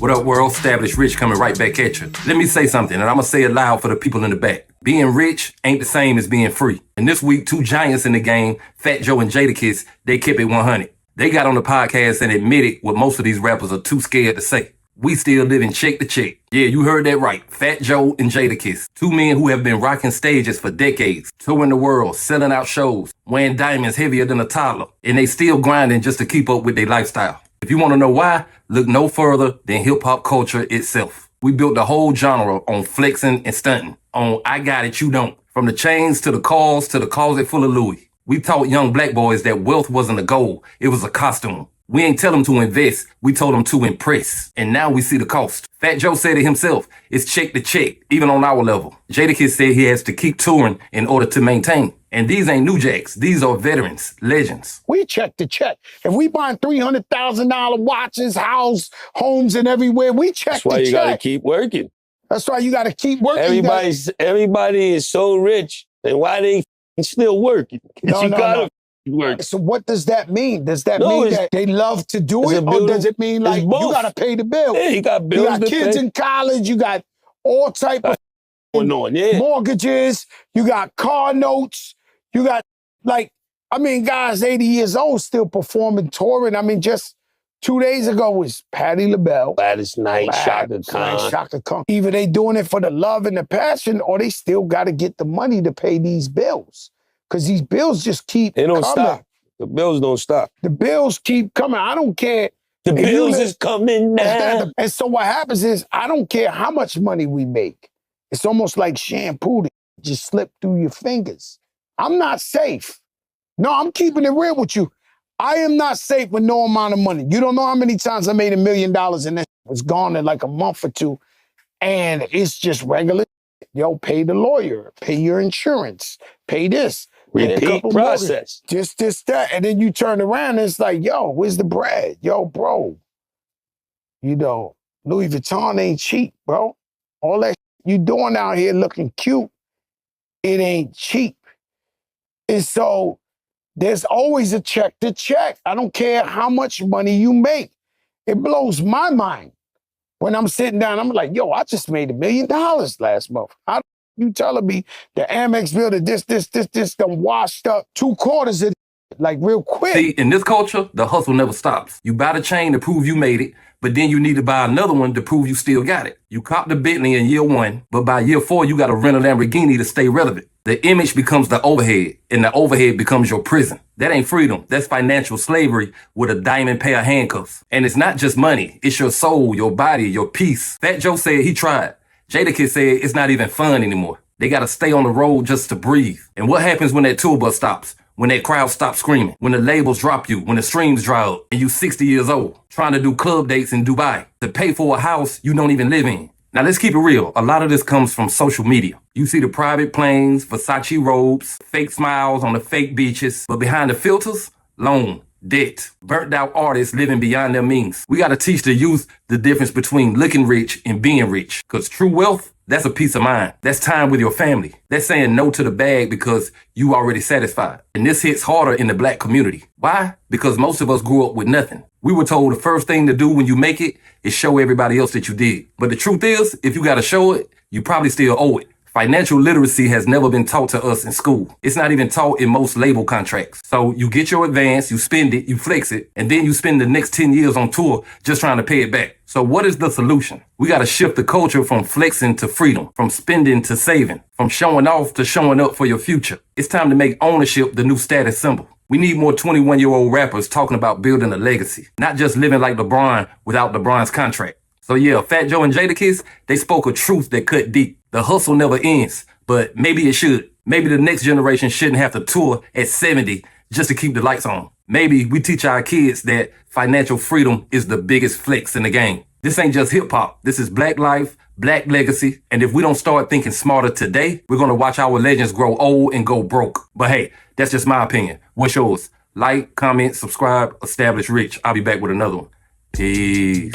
What up, world? Established Rich coming right back at you. Let me say something, and I'm gonna say it loud for the people in the back. Being rich ain't the same as being free. And this week, two giants in the game, Fat Joe and Jadakiss, they kept it 100. They got on the podcast and admitted what most of these rappers are too scared to say. We still living check to check. Yeah, you heard that right. Fat Joe and Jadakiss. Two men who have been rocking stages for decades, touring the world, selling out shows, wearing diamonds heavier than a toddler, and they still grinding just to keep up with their lifestyle. If you want to know why, look no further than hip-hop culture itself. We built the whole genre on flexing and stunting, on I got it, you don't. From the chains to the cars to the closet full of Louis. We taught young black boys that wealth wasn't a goal, it was a costume. We ain't tell them to invest, we told them to impress. And now we see the cost. Fat Joe said it himself, it's check to check, even on our level. Jadakiss said he has to keep touring in order to maintain. And these ain't new jacks, these are veterans, legends. We check to check. If we buying $300,000 watches, homes and everywhere, we check to check. That's why you gotta keep working. That's why you gotta keep working. Everybody is so rich, then why they still working? No. Work. So what does that mean? Does that mean that they love to do it? Or does it mean like you gotta pay the bills? Yeah, you got bills. You got kids in college, you got all type of mortgages, you got car notes, you got guys 80 years old still performing, touring. I mean, just 2 days ago was Patti LaBelle. Gladys Knight, Shaka Khan. Either they doing it for the love and the passion, or they still gotta get the money to pay these bills. Because these bills just keep coming. They don't stop. The bills don't stop. The bills keep coming. I don't care. The bills is coming now. And so what happens is, I don't care how much money we make. It's almost like shampoo that just slip through your fingers. I'm not safe. No, I'm keeping it real with you. I am not safe with no amount of money. You don't know how many times I made $1 million and that was gone in like a month or two. And it's just regular. Yo, pay the lawyer, pay your insurance, pay this. Repeat process. This, that. And then you turn around and it's like, yo, where's the bread? Yo, bro. You know, Louis Vuitton ain't cheap, bro. All that you doing out here looking cute, it ain't cheap. And so there's always a check to check. I don't care how much money you make. It blows my mind. When I'm sitting down, I'm like, yo, I just made $1 million last month. How you telling me the Amex bill, that this done washed up 2/4 of it, like real quick? See, in this culture, the hustle never stops. You buy the chain to prove you made it, but then you need to buy another one to prove you still got it. You cop the Bentley in year 1, but by year 4, you got to rent a Lamborghini to stay relevant. The image becomes the overhead, and the overhead becomes your prison. That ain't freedom. That's financial slavery with a diamond pair of handcuffs. And it's not just money. It's your soul, your body, your peace. Fat Joe said he tried. Jadakiss said it's not even fun anymore. They got to stay on the road just to breathe. And what happens when that tour bus stops? When that crowd stops screaming? When the labels drop you? When the streams dry up? And you 60 years old, trying to do club dates in Dubai to pay for a house you don't even live in. Now let's keep it real. A lot of this comes from social media. You see the private planes, Versace robes, fake smiles on the fake beaches, but behind the filters, loan, debt, burnt out artists living beyond their means. We got to teach the youth the difference between looking rich and being rich. Because true wealth, that's a peace of mind. That's time with your family. That's saying no to the bag because you already satisfied. And this hits harder in the black community. Why? Because most of us grew up with nothing. We were told the first thing to do when you make it is show everybody else that you did. But the truth is, if you got to show it, you probably still owe it. Financial literacy has never been taught to us in school. It's not even taught in most label contracts. So you get your advance, you spend it, you flex it, and then you spend the next 10 years on tour just trying to pay it back. So what is the solution? We got to shift the culture from flexing to freedom, from spending to saving, from showing off to showing up for your future. It's time to make ownership the new status symbol. We need more 21-year-old rappers talking about building a legacy, not just living like LeBron without LeBron's contract. So yeah, Fat Joe and Jadakiss, they spoke a truth that cut deep. The hustle never ends, but maybe it should. Maybe the next generation shouldn't have to tour at 70 just to keep the lights on. Maybe we teach our kids that financial freedom is the biggest flex in the game. This ain't just hip hop. This is black life, black legacy. And if we don't start thinking smarter today, we're going to watch our legends grow old and go broke. But hey, that's just my opinion. What's yours? Like, comment, subscribe, Establish Rich. I'll be back with another one. Peace.